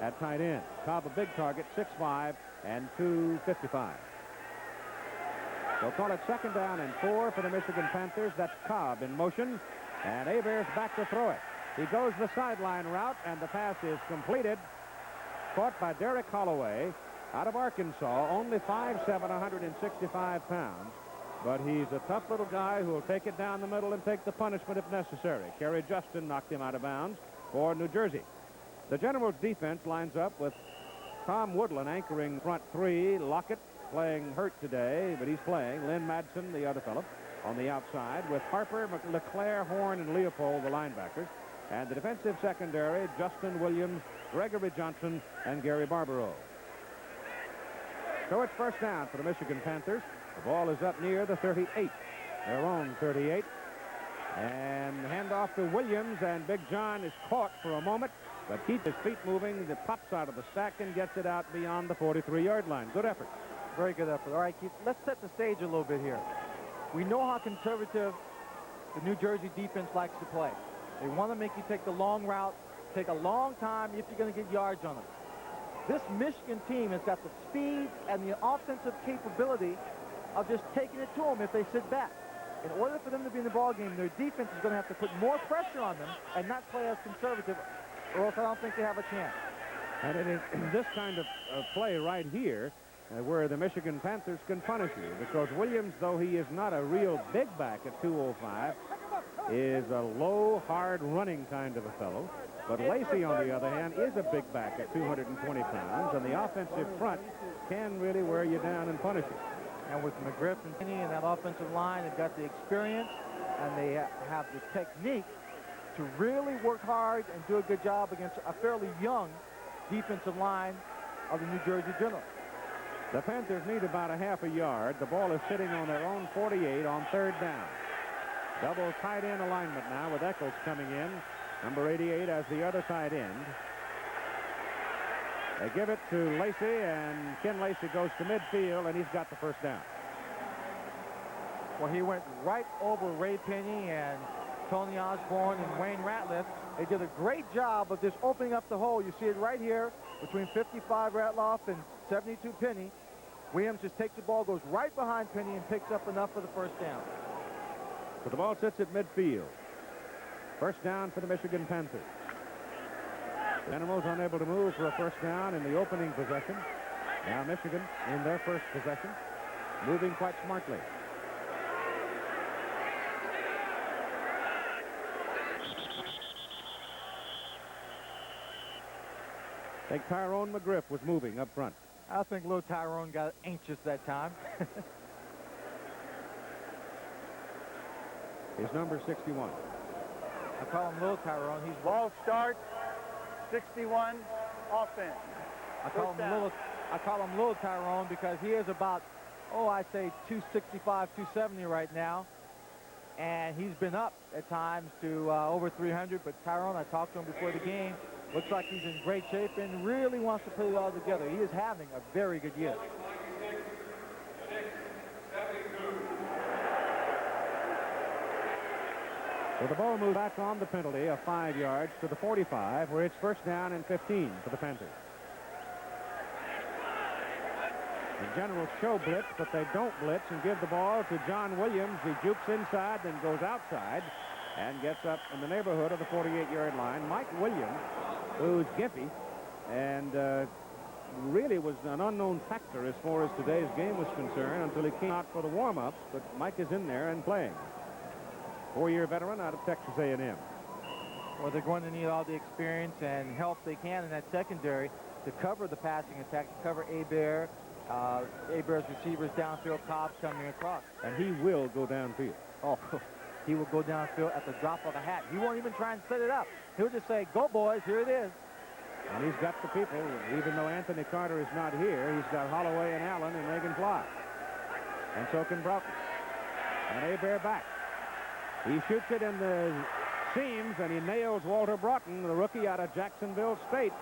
at tight end. Cobb a big target, 6'5" and 255. They'll call it 2nd down and 4 for the Michigan Panthers. That's Cobb in motion, and Hebert's back to throw it. He goes the sideline route, and the pass is completed. Caught by Derek Holloway out of Arkansas, only 5'7", 165 pounds. But he's a tough little guy who will take it down the middle and take the punishment if necessary. Kerry Justin knocked him out of bounds for New Jersey. The Generals defense lines up with Tom Woodland anchoring front 3. Lockett playing hurt today, but he's playing. Lynn Madsen, the other fellow, on the outside, with Harper, LeClaire, Horn, and Leopold, the linebackers. And the defensive secondary, Justin Williams, Gregory Johnson, and Gary Barbaro. So it's 1st down for the Michigan Panthers. The ball is up near the 38, their own 38. And handoff to Williams, and Big John is caught for a moment, but keeps his feet moving. It pops out of the sack and gets it out beyond the 43-yard line. Good effort. Very good effort. All right, Keith, let's set the stage a little bit here. We know how conservative the New Jersey defense likes to play. They want to make you take the long route, take a long time if you're going to get yards on them. This Michigan team has got the speed and the offensive capability of just taking it to them if they sit back. In order for them to be in the ball game, their defense is going to have to put more pressure on them and not play as conservative, or else I don't think they have a chance. And it is this kind of play right here where the Michigan Panthers can punish you, because Williams, though he is not a real big back at 205, is a low, hard running kind of a fellow. But Lacey, on the other hand, is a big back at 220 pounds, and the offensive front can really wear you down and punish you. And with McGriff and Penny and that offensive line, they've got the experience and they have the technique to really work hard and do a good job against a fairly young defensive line of the New Jersey Generals. The Panthers need about a half a yard. The ball is sitting on their own 48 on 3rd down. Double tight end alignment now with Eccles coming in. Number 88 as the other tight end. They give it to Lacey, and Ken Lacey goes to midfield, and he's got the 1st down. Well, he went right over Ray Penny and Tony Osborne and Wayne Ratliff. They did a great job of just opening up the hole. You see it right here between 55 Ratliff and 72 Penny. Williams just takes the ball, goes right behind Penny, and picks up enough for the 1st down. So the ball sits at midfield. 1st down for the Michigan Panthers. The Animals unable to move for a 1st down in the opening possession. Now Michigan in their 1st possession, moving quite smartly. I think Tyrone McGriff was moving up front. I think little Tyrone got anxious that time. His number 61. I call him little Tyrone. He's ball start, 61 offense. I call him little Tyrone because he is about, I'd say 265, 270 right now. And he's been up at times to over 300. But Tyrone, I talked to him before the game. Looks like he's in great shape and really wants to put it all together. He is having a very good year. So the ball moves back on the penalty of 5 yards to the 45, where it's 1st down and 15 for the Panthers. The Generals show blitz, but they don't blitz and give the ball to John Williams. He jukes inside, then goes outside and gets up in the neighborhood of the 48-yard line. Mike Williams, who's gimpy and really was an unknown factor as far as today's game was concerned until he came out for the warm-ups, but Mike is in there and playing. 4-year veteran out of Texas A&M. Well, they're going to need all the experience and help they can in that secondary to cover the passing attack, to cover Hebert's receivers downfield, Cobb's coming across. And he will go downfield. Oh, he will go downfield at the drop of a hat. He won't even try and set it up. He'll just say, go, boys, here it is. And he's got the people. Even though Anthony Carter is not here, he's got Holloway and Allen and Reagan Fly. And so can Broughton. And Hebert back. He shoots it in the seams, and he nails Walter Broughton, the rookie out of Jacksonville State.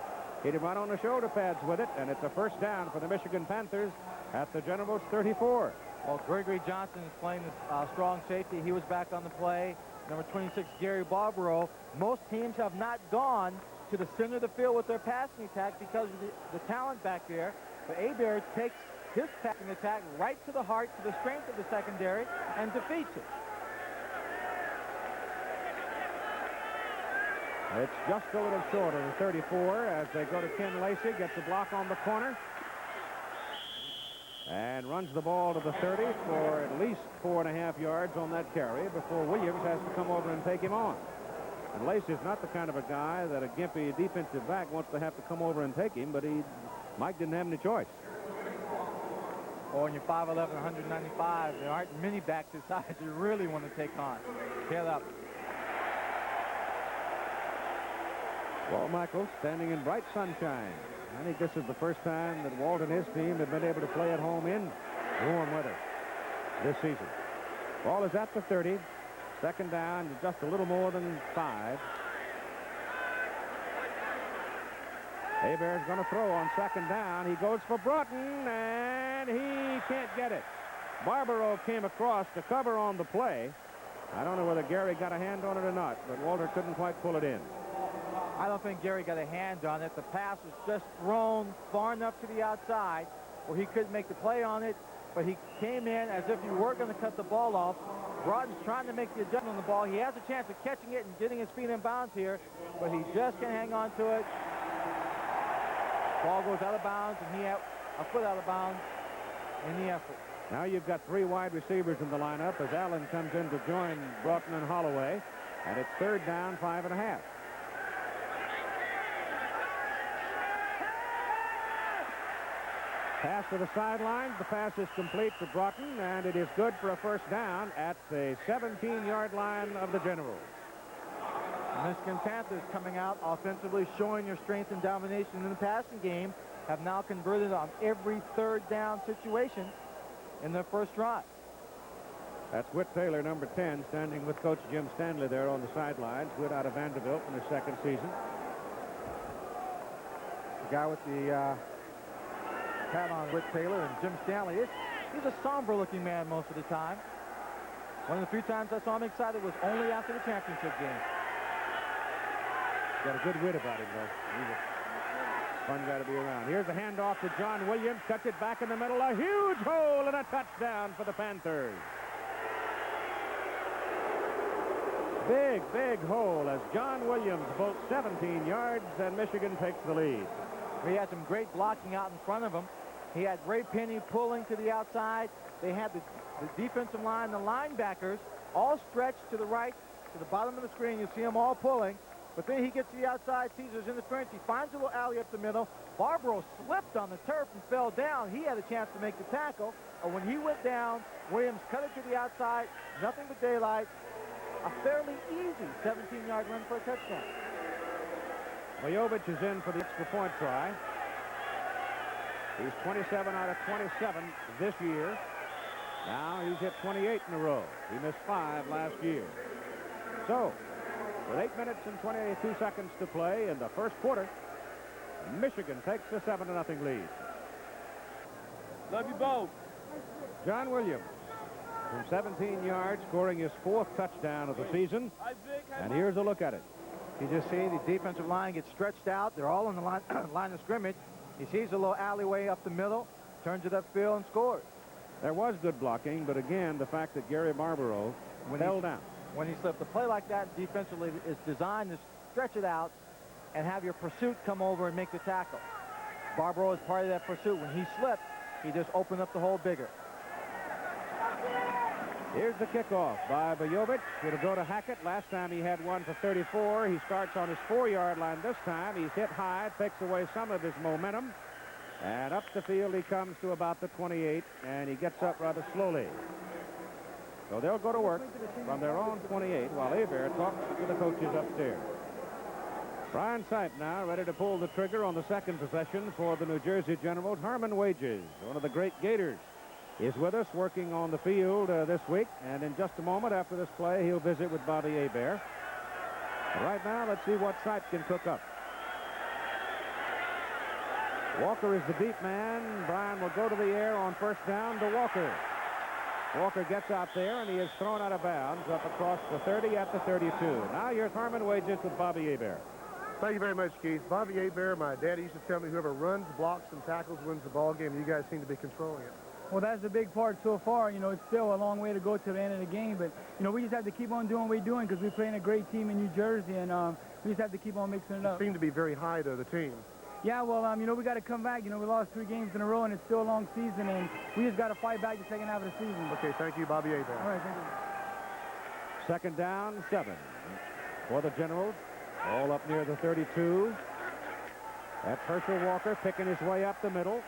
Hit him right on the shoulder pads with it, and it's a 1st down for the Michigan Panthers at the Generals 34. Well, Gregory Johnson is playing the strong safety. He was back on the play. Number 26, Gary Barbaro. Most teams have not gone to the center of the field with their passing attack because of the talent back there. But Hebert takes his passing attack right to the heart, to the strength of the secondary, and defeats it. It's just a little short of the 34 as they go to Ken Lacey, gets a block on the corner, and runs the ball to the 30 for at least 4.5 yards on that carry before Williams has to come over and take him on. And Lacey's not the kind of a guy that a gimpy defensive back wants to have to come over and take him, but Mike didn't have any choice. Oh, and you're 5'11", 195. There aren't many backs his size you really want to take on. Tail up. Walt Michaels standing in bright sunshine. I think this is the first time that Walt and his team have been able to play at home in warm weather this season. Ball is at the 30. Second down, just a little more than 5. Hebert's going to throw on second down. He goes for Broughton, and he can't get it. Barbaro came across to cover on the play. I don't know whether Gary got a hand on it or not, but Walter couldn't quite pull it in. I don't think Gary got a hand on it. The pass was just thrown far enough to the outside where he couldn't make the play on it, but he came in as if he were going to cut the ball off. Broughton's trying to make the adjustment on the ball. He has a chance of catching it and getting his feet in bounds here, but he just can't hang on to it. Ball goes out of bounds, and he had a foot out of bounds in the effort. Now you've got 3 wide receivers in the lineup as Allen comes in to join Broughton and Holloway, and it's third down, 5.5. Pass to the sidelines. The pass is complete to Broughton, and it is good for a first down at the 17-yard line of the Generals. The Michigan Panthers coming out offensively, showing their strength and domination in the passing game, have now converted on every third down situation in their first drive. That's Whit Taylor, number 10, standing with Coach Jim Stanley there on the sidelines. Whit out of Vanderbilt in his second season. The guy with the hat on, Whit Taylor, and Jim Stanley. He's a somber-looking man most of the time. One of the few times I saw him excited was only after the championship game. Got a good wit about him, though. He's a fun guy to be around. Here's a handoff to John Williams. Cuts it back in the middle. A huge hole and a touchdown for the Panthers. Big, big hole as John Williams bolts 17 yards, and Michigan takes the lead. He had some great blocking out in front of him. He had Ray Penny pulling to the outside. They had the defensive line, the linebackers, all stretched to the right, to the bottom of the screen. You see them all pulling. But then he gets to the outside, sees there's interference. He finds a little alley up the middle. Barbaro slipped on the turf and fell down. He had a chance to make the tackle. And when he went down, Williams cut it to the outside. Nothing but daylight. A fairly easy 17-yard run for a touchdown. Vojovich is in for the extra point try. He's 27 out of 27 this year. Now he's hit 28 in a row. He missed 5 last year. So, with 8 minutes and 22 seconds to play in the first quarter, Michigan takes a 7-0 lead. Love you both. John Williams from 17 yards, scoring his 4th touchdown of the season. And here's a look at it. You just see the defensive line gets stretched out. They're all in the line of scrimmage. He sees a little alleyway up the middle, turns it upfield, and scores. There was good blocking, but again, the fact that Gary Barbaro fell down. When he slipped, a play like that defensively is designed to stretch it out and have your pursuit come over and make the tackle. Barbaro is part of that pursuit. When he slipped, he just opened up the hole bigger. Here's the kickoff by Vojovich. It'll go to Hackett. Last time he had one for 34. He starts on his 4-yard line this time. He's hit high, takes away some of his momentum. And up the field he comes to about the 28, and he gets up rather slowly. So they'll go to work from their own 28 while Hebert talks to the coaches upstairs. Brian Sipe now ready to pull the trigger on the second possession for the New Jersey Generals. Herman Wages, one of the great Gators, is with us working on the field this week. And in just a moment after this play, he'll visit with Bobby Hebert. Right now, let's see what Sipe can cook up. Walker is the deep man. Brian will go to the air on first down to Walker. Walker gets out there, and he is thrown out of bounds up across the 30 at the 32. Now here's Herman Wages with Bobby Hebert. Thank you very much, Keith. Bobby Hebert, my daddy used to tell me whoever runs, blocks, and tackles wins the ball game. You guys seem to be controlling it. Well, that's a big part so far. You know, it's still a long way to go to the end of the game, but, you know, we just have to keep on doing what we're doing because we're playing a great team in New Jersey, and we just have to keep on mixing it up. You seem to be very high, though, the team. Yeah, well, you know, we got to come back. You know, we lost 3 games in a row, and it's still a long season, and we just got to fight back the second half of the season. Okay, thank you, Bobby Hebert. All right, thank you. Second down, 7 for the Generals. All up near the 32. That's Herschel Walker picking his way up the middle.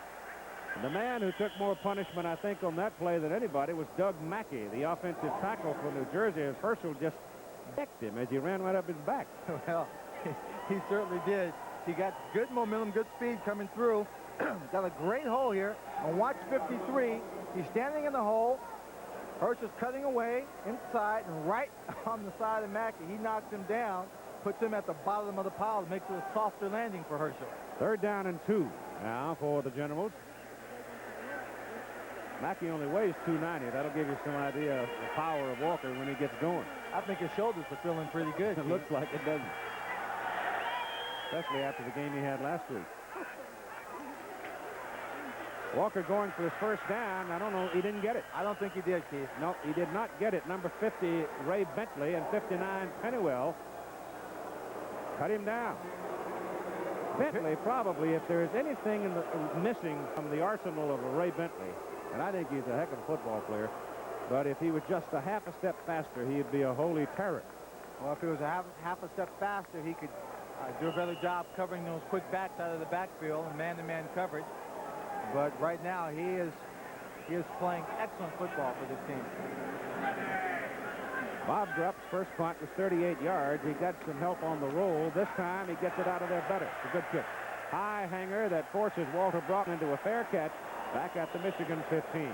And the man who took more punishment, I think, on that play than anybody was Doug Mackey, the offensive tackle for New Jersey, as Herschel just decked him as he ran right up his back. Well, he certainly did. He got good momentum, good speed coming through. Got a great hole here. And watch 53. He's standing in the hole. Herschel's cutting away inside, and right on the side of Mackey, he knocks him down, puts him at the bottom of the pile, makes it a softer landing for Herschel. Third down and 2 now for the Generals. Mackey only weighs 290. That'll give you some idea of the power of Walker when he gets going. I think his shoulders are feeling pretty good. It looks like it, doesn't it? Especially after the game he had last week. Walker going for his first down. I don't know. He didn't get it. I don't think he did, Keith. No, he did not get it. Number 50, Ray Bentley, and 59, Pennywell, cut him down. Bentley, probably, if there is anything missing from the arsenal of a Ray Bentley, and I think he's a heck of a football player, but if he was just a half a step faster, he'd be a holy terror. Well, if he was a half a step faster, he could do a better job covering those quick backs out of the backfield and man-to-man coverage. But right now, he is playing excellent football for this team. Bob Grupp's first punt was 38 yards. He got some help on the roll. This time, he gets it out of there better. It's a good kick. High hanger that forces Walter Broughton into a fair catch back at the Michigan 15.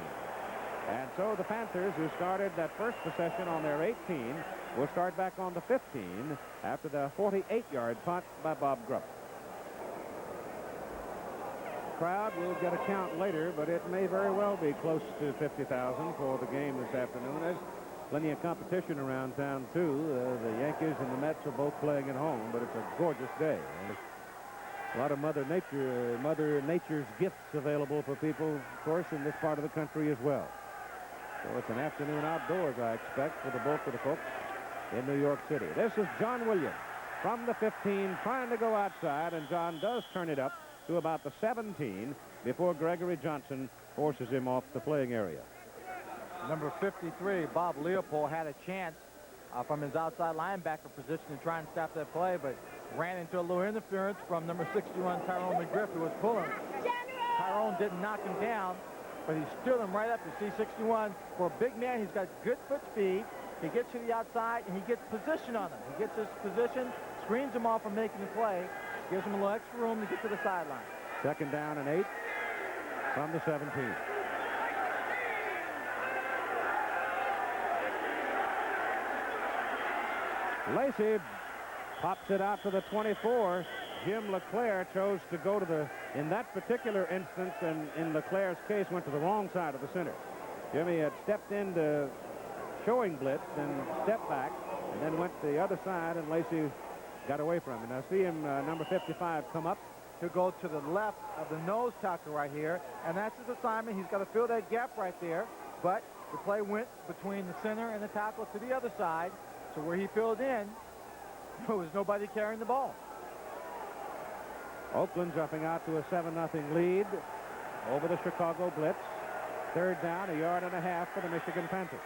And so the Panthers, who started that first possession on their 18, will start back on the 15 after the 48-yard punt by Bob Grupp. Crowd will get a count later, but it may very well be close to 50,000 for the game this afternoon. There's plenty of competition around town, too. The Yankees and the Mets are both playing at home, but it's a gorgeous day. And a lot of Mother Nature's gifts available for people, of course, in this part of the country as well. So it's an afternoon outdoors, I expect, for the bulk of the folks in New York City. This is John Williams from the 15 trying to go outside, and John does turn it up to about the 17 before Gregory Johnson forces him off the playing area. Number 53, Bob Leopold, had a chance from his outside linebacker position to try and stop that play, but ran into a little interference from number 61, Tyrone McGriff, who was pulling. Tyrone didn't knock him down, but he stood him right up to C61. For a big man, he's got good foot speed. He gets to the outside, and he gets position on him. He gets his position, screens him off from making the play, gives him a little extra room to get to the sideline. Second down and 8 from the 17. Lacey pops it out to the 24. Jim LeClaire chose to go to in that particular instance, and in LeClaire's case, went to the wrong side of the center. Jimmy had stepped into showing blitz and stepped back, and then went to the other side, and Lacey got away from him. Now see him, number 55, come up. He'll go to the left of the nose tackle right here, and that's his assignment. He's got to fill that gap right there, but the play went between the center and the tackle to the other side, so where he filled in, there was nobody carrying the ball. Oakland jumping out to a 7-0 lead over the Chicago blitz. Third down, 1.5 yards for the Michigan Panthers.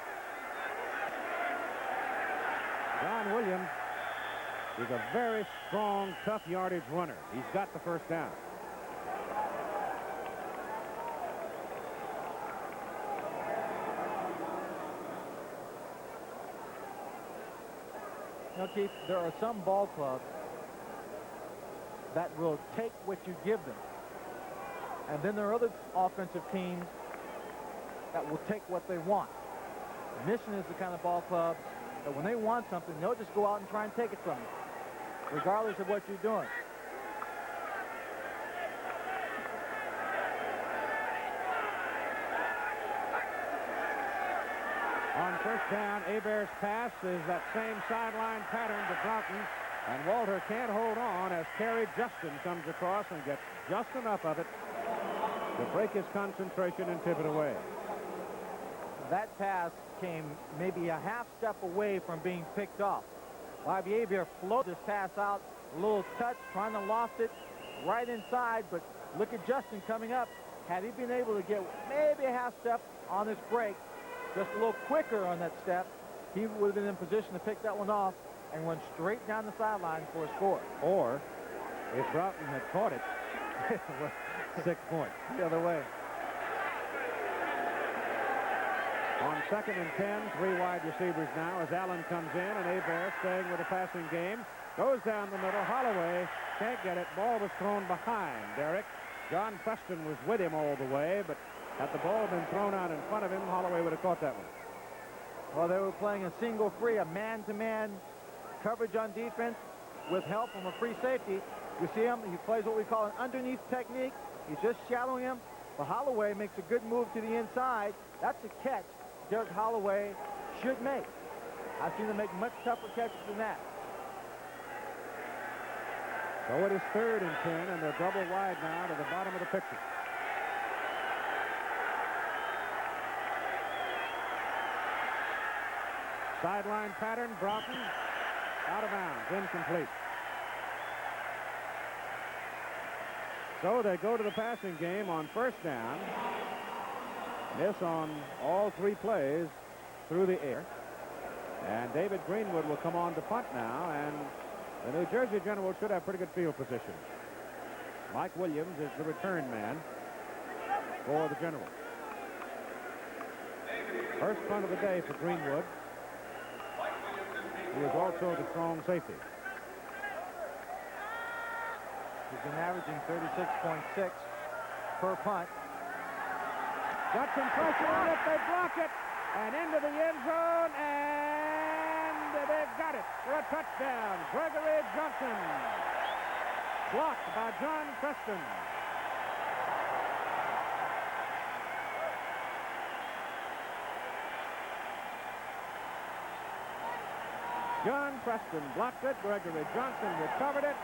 John Williams is a very strong, tough yardage runner. He's got the first down. You know, Keith, there are some ball clubs that will take what you give them. And then there are other offensive teams that will take what they want. Mission is the kind of ball club that when they want something, they'll just go out and try and take it from you, regardless of what you're doing. On first down, Hebert's pass is that same sideline pattern to Broughton. And Walter can't hold on as Terry Justin comes across and gets just enough of it to break his concentration and tip it away. That pass came maybe a half step away from being picked off. Bobby Avier floated this pass out, a little touch, trying to loft it right inside, but look at Justin coming up. Had he been able to get maybe a half step on this break, just a little quicker on that step, he would have been in position to pick that one off and run straight down the sideline for a score. Or, if Broughton had caught it, 6 points. The other way. On 2nd and 10, 3 wide receivers now as Allen comes in, and Hebert staying with the passing game. Goes down the middle. Holloway can't get it. Ball was thrown behind Derrick. John Preston was with him all the way, but had the ball been thrown out in front of him, Holloway would have caught that one. Well, they were playing a single free, a man-to-man coverage on defense with help from a free safety. You see him, he plays what we call an underneath technique. He's just shadowing him. But Holloway makes a good move to the inside. That's a catch Derrick Holloway should make. I've seen him make much tougher catches than that. So it is 3rd and 10, and they're double wide now to the bottom of the picture. Sideline pattern, Broughton out of bounds, incomplete. So they go to the passing game on 1st down. Miss on all 3 plays through the air. And David Greenwood will come on to punt now, and the New Jersey Generals should have pretty good field position. Mike Williams is the return man for the Generals. First punt of the day for Greenwood, who is also the strong safety. He's been averaging 36.6 per punt. Got some pressure on it. They block it. And into the end zone. And they've got it for a touchdown. Gregory Johnson. Blocked by John Preston. John Preston blocked it. Gregory Johnson recovered it.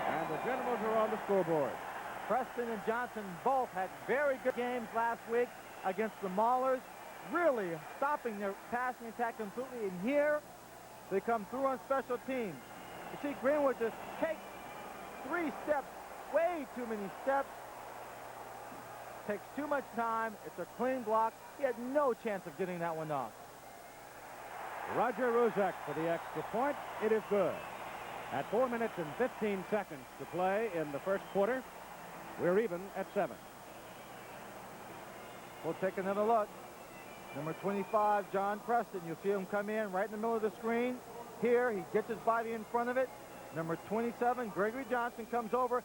And the Generals are on the scoreboard. Preston and Johnson both had very good games last week against the Maulers, really stopping their passing attack completely. And here, they come through on special teams. You see Greenwood just takes 3 steps, way too many steps. Takes too much time. It's a clean block. He had no chance of getting that one off. Roger Ruzek for the extra point. It is good. At 4 minutes and 15 seconds to play in the first quarter, we're even at 7. We'll take another look. Number 25, John Preston. You'll see him come in right in the middle of the screen. Here, he gets his body in front of it. Number 27, Gregory Johnson, comes over.